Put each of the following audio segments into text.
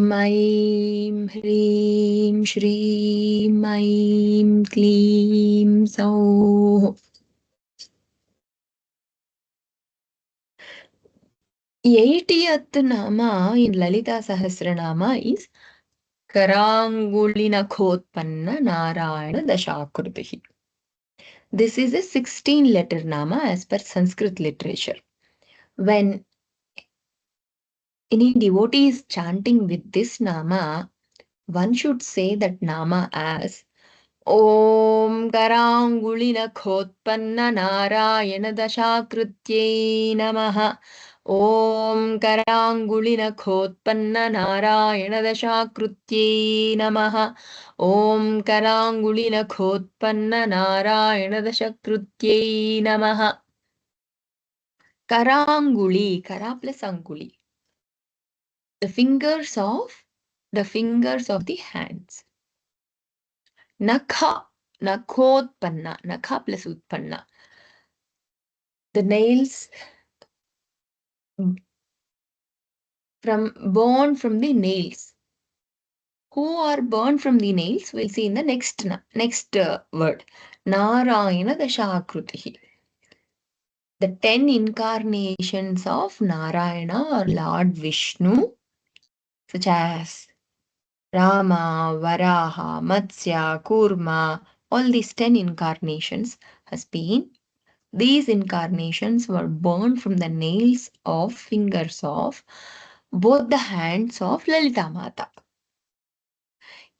Maim Hreem Shreem Maim Kleem Sauh. 80th Nama in Lalita Sahasranama is Kharngulinakhotpanna Narayana Dashakruthi. This is a 16-letter Nama as per Sanskrit literature. When any devotee is chanting with this Nama, one should say that Nama as Om Kharngulinakhotpanna Narayana Dashakruthye Namaha. Om Kharngulinakhotpanna Narayana Dashakruthye Namaha. Om Kharngulinakhotpanna Narayana Dashakruthye Namaha. Karanguli, Kara plus Anguli. The fingers of the hands. Nakha, Nakhotpanna, Nakha plus Utpanna. The nails born from the nails. Who are born from the nails? We'll see in the next word. Narayana Dashakruti. The 10 incarnations of Narayana or Lord Vishnu, such as Rama, Varaha, Matsya, Kurma, all these 10 incarnations these incarnations were born from the nails of fingers of both the hands of Lalita Mata.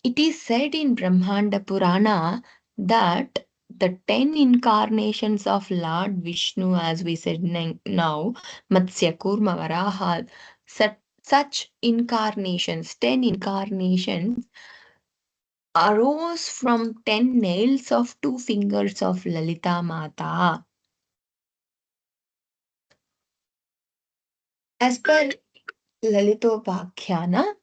It is said in Brahmanda Purana that the 10 incarnations of Lord Vishnu, as we said now, Matsya, Kurma, Varaha, such incarnations, 10 incarnations, arose from 10 nails of 2 fingers of Lalita Mata. As per Lalitopakhyaana,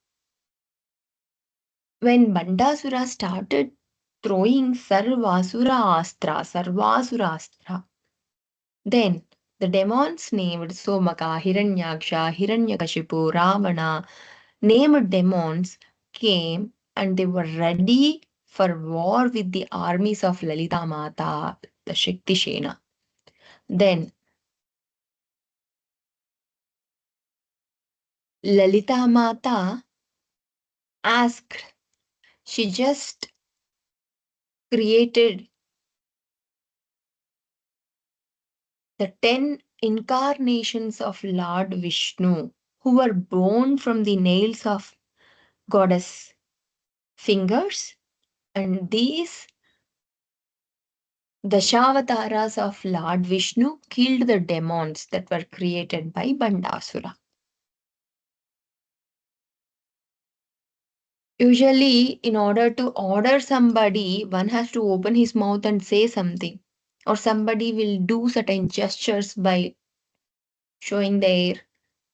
when Bandasura started throwing Sarvasura Astra, then the demons named Somaka, Hiranyaksha, Hiranyakashipu, Ravana, named demons came and they were ready for war with the armies of Lalita Mata, the Shakti Shena. Then Lalita Mata asked, she just created the 10 incarnations of Lord Vishnu who were born from the nails of goddess fingers, and these Dashavataras of Lord Vishnu killed the demons that were created by Bandasura. Usually, in order to order somebody, one has to open his mouth and say something, or somebody will do certain gestures by showing their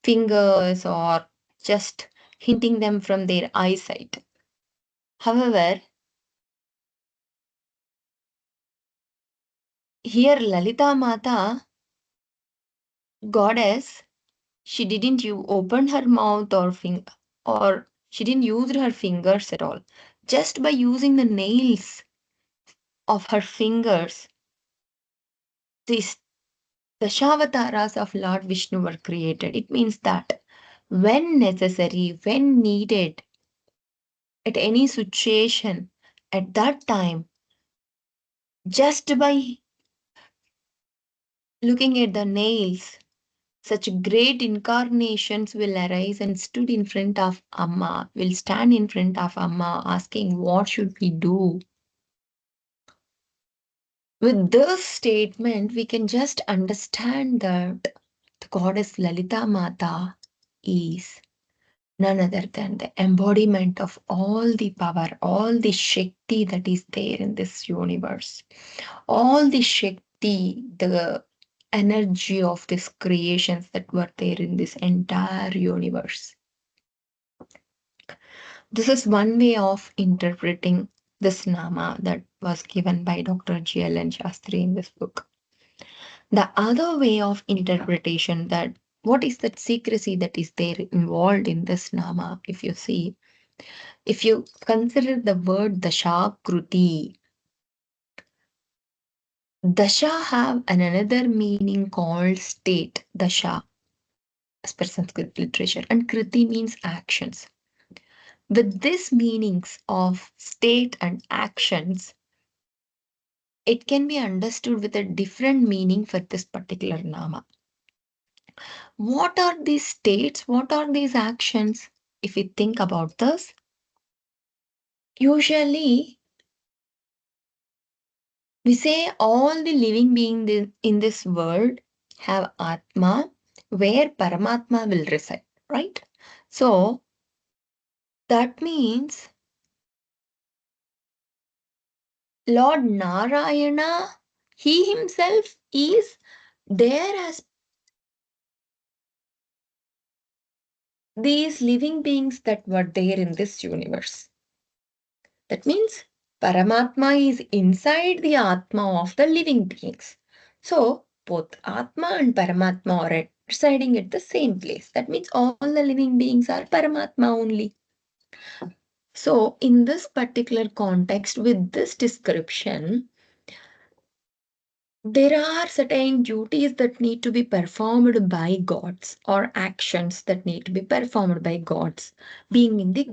fingers or just hinting them from their eyesight. However, here Lalita Mata, goddess, she didn't open her mouth or she didn't use her fingers at all. Just by using the nails of her fingers, the Dashavataras of Lord Vishnu were created. It means that when necessary, when needed, at any situation, at that time, just by looking at the nails, such great incarnations will arise and stand in front of Amma asking, what should we do? With this statement, we can just understand that the goddess Lalita Mata is none other than the embodiment of all the power, all the Shakti that is there in this universe. All the Shakti, the energy of these creations that were there in this entire universe. This is one way of interpreting this Nama that was given by Dr. G.L.N. Shastri in this book. The other way of interpretation that What is that secrecy that is there involved in this nama? If you see, if you consider the word Dashakruthi, Dasha have another meaning called state, Dasha, as per Sanskrit literature, and Kriti means actions. With these meanings of state and actions, it can be understood with a different meaning for this particular nama. What are these states? What are these actions? If we think about this, usually we say all the living beings in this world have Atma, where Paramatma will reside, right? So that means Lord Narayana, he himself is there as these living beings that were there in this universe. That means Paramatma is inside the Atma of the living beings. So both Atma and Paramatma are residing at the same place. That means all the living beings are Paramatma only. So in this particular context, with this description, there are certain duties that need to be performed by gods or actions that need to be performed by gods, being in the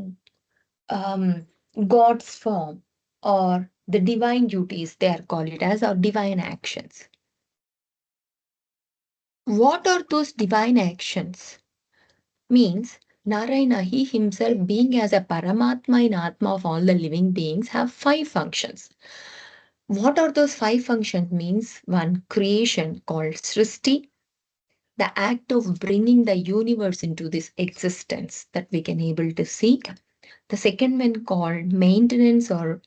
um, God's form or the divine duties, they are called it as, or divine actions. What are those divine actions? Means Narayana, he himself being as a Paramatma in Atma of all the living beings, have 5 functions. What are those 5 functions? Means one, creation called Srishti, the act of bringing the universe into this existence that we can able to see. The second one called maintenance or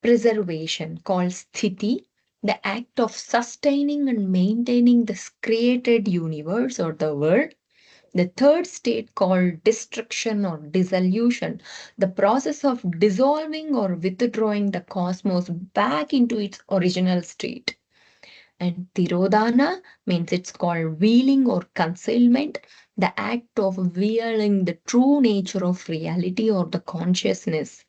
preservation called sthiti, the act of sustaining and maintaining this created universe or the world. The third state called destruction or dissolution, the process of dissolving or withdrawing the cosmos back into its original state. And Tirodhana means it's called veiling or concealment, the act of veiling the true nature of reality or the consciousness.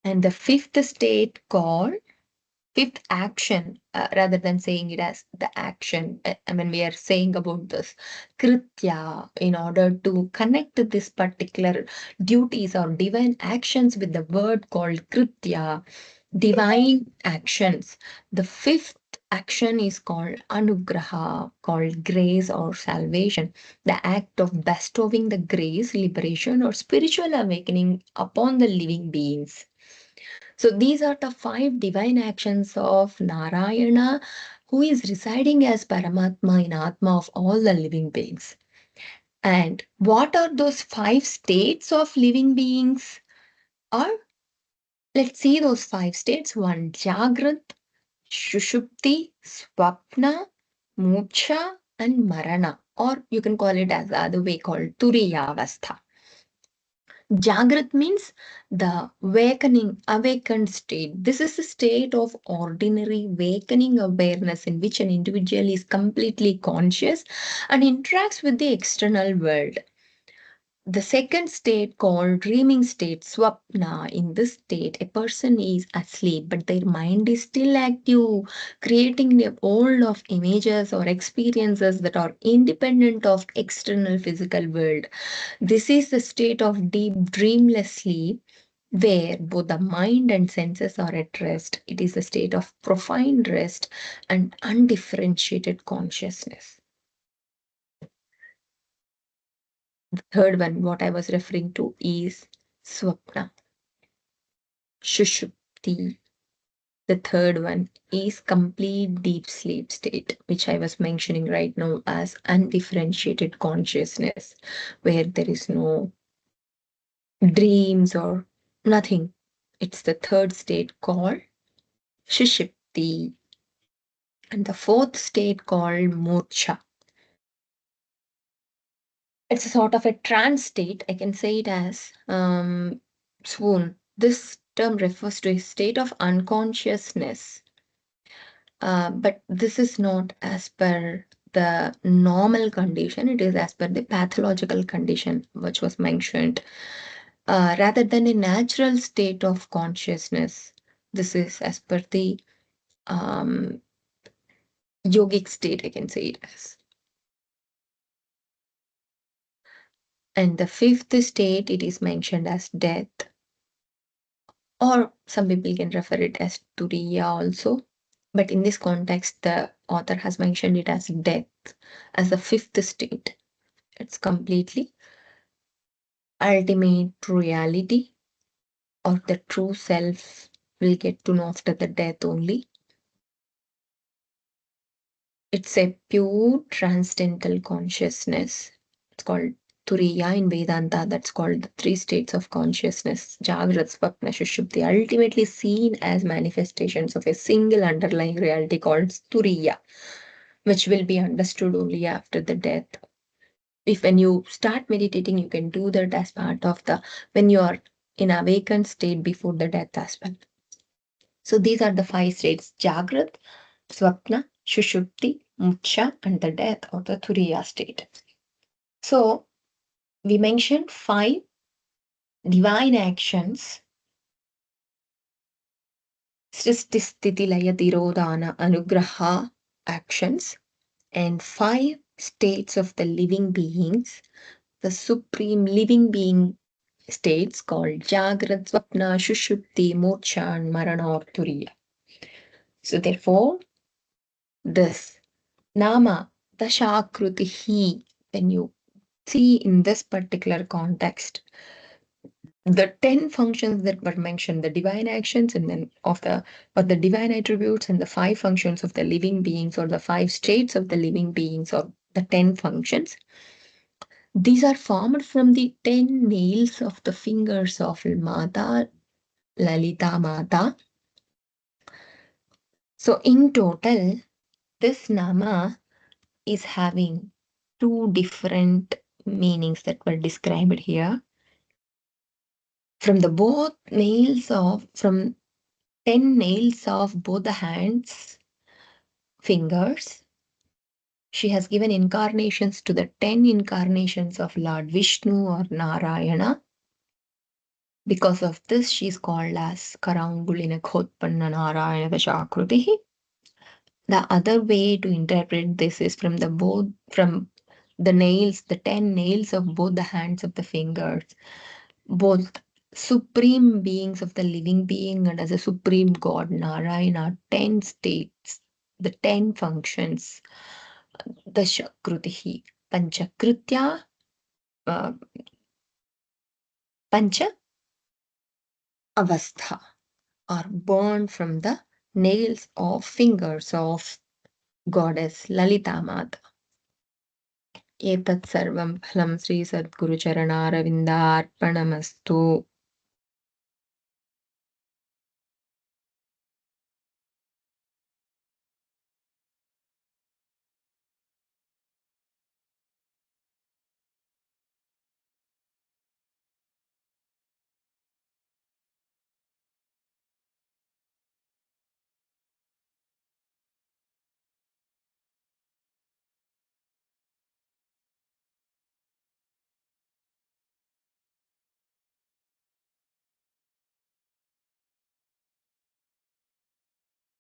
And the fifth state called fifth action, rather than saying it as the action, I mean, we are saying about this kritya in order to connect this particular duties or divine actions with the word called kritya, divine actions. The fifth action is called anugraha, called grace or salvation, the act of bestowing the grace, liberation, or spiritual awakening upon the living beings. So these are the 5 divine actions of Narayana, who is residing as Paramatma in Atma of all the living beings. And what are those 5 states of living beings? Or let's see those 5 states. One, Jagrat, Shushupti, Swapna, Moksha, and Marana. Or you can call it as the other way called Turiyavastha. Jagrat means the awakened state. This is a state of ordinary awakening awareness in which an individual is completely conscious and interacts with the external world. The second state called dreaming state, swapna. In this state, a person is asleep, but their mind is still active, creating a world of images or experiences that are independent of external physical world. This is the state of deep dreamless sleep where both the mind and senses are at rest. It is a state of profound rest and undifferentiated consciousness. The third one, what I was referring to, is swapna, shushupti. The third one is complete deep sleep state, which I was mentioning right now as undifferentiated consciousness, where there is no dreams or nothing. It's the third state called Shishipti. And the fourth state called Murcha. It's a sort of a trance state. I can say it as swoon. This term refers to a state of unconsciousness. But this is not as per the normal condition, it is as per the pathological condition which was mentioned, rather than a natural state of consciousness. This is as per the yogic state, I can say it as. And the fifth state, it is mentioned as death, or some people can refer it as turiya also. But in this context, the author has mentioned it as death, as the fifth state. It's completely ultimate reality, or the true self will get to know after the death only. It's a pure transcendental consciousness. It's called Turiya in Vedanta. That's called the three states of consciousness. Jagrat, Swapna, Shushupti, ultimately seen as manifestations of a single underlying reality called Turiya, which will be understood only after the death. If when you start meditating, you can do that as part of the when you are in awakened state before the death as well. So these are the five states: Jagrat, Swapna, Shushupti, Muksha, and the death or the Turiya state. So we mentioned five divine actions: Srishti Sthiti Laya Tirodhana Anugraha actions, and five states of the living beings, the supreme living being states called Jagrat, Swapna, Shushupti, Moksha, and Marana or Turiya. So therefore, this Nama Dashakruthi, when you see in this particular context, the 10 functions that were mentioned, the divine actions and then of the or the divine attributes, and the five functions of the living beings, or the five states of the living beings, or the 10 functions, these are formed from the 10 nails of the fingers of Mata, Lalita Mata. So in total, this Nama is having two different meanings that were described here. From the both nails of, from 10 nails of both the hands, fingers, she has given incarnations to the 10 incarnations of Lord Vishnu or Narayana. Because of this, she is called as Kharngulinakhotpanna Narayana Dashakruthi. The other way to interpret this is from the nails, the 10 nails of both the hands of the fingers, both supreme beings of the living being and as a supreme God, Narayana, 10 states, the 10 functions, Dashakruti, Panchakritya, uh, Pancha Avastha, are born from the nails of fingers of goddess Lalita Mata. Etat sarvam phalam Sri Sadguru Charana Arvinda Arpanamastu.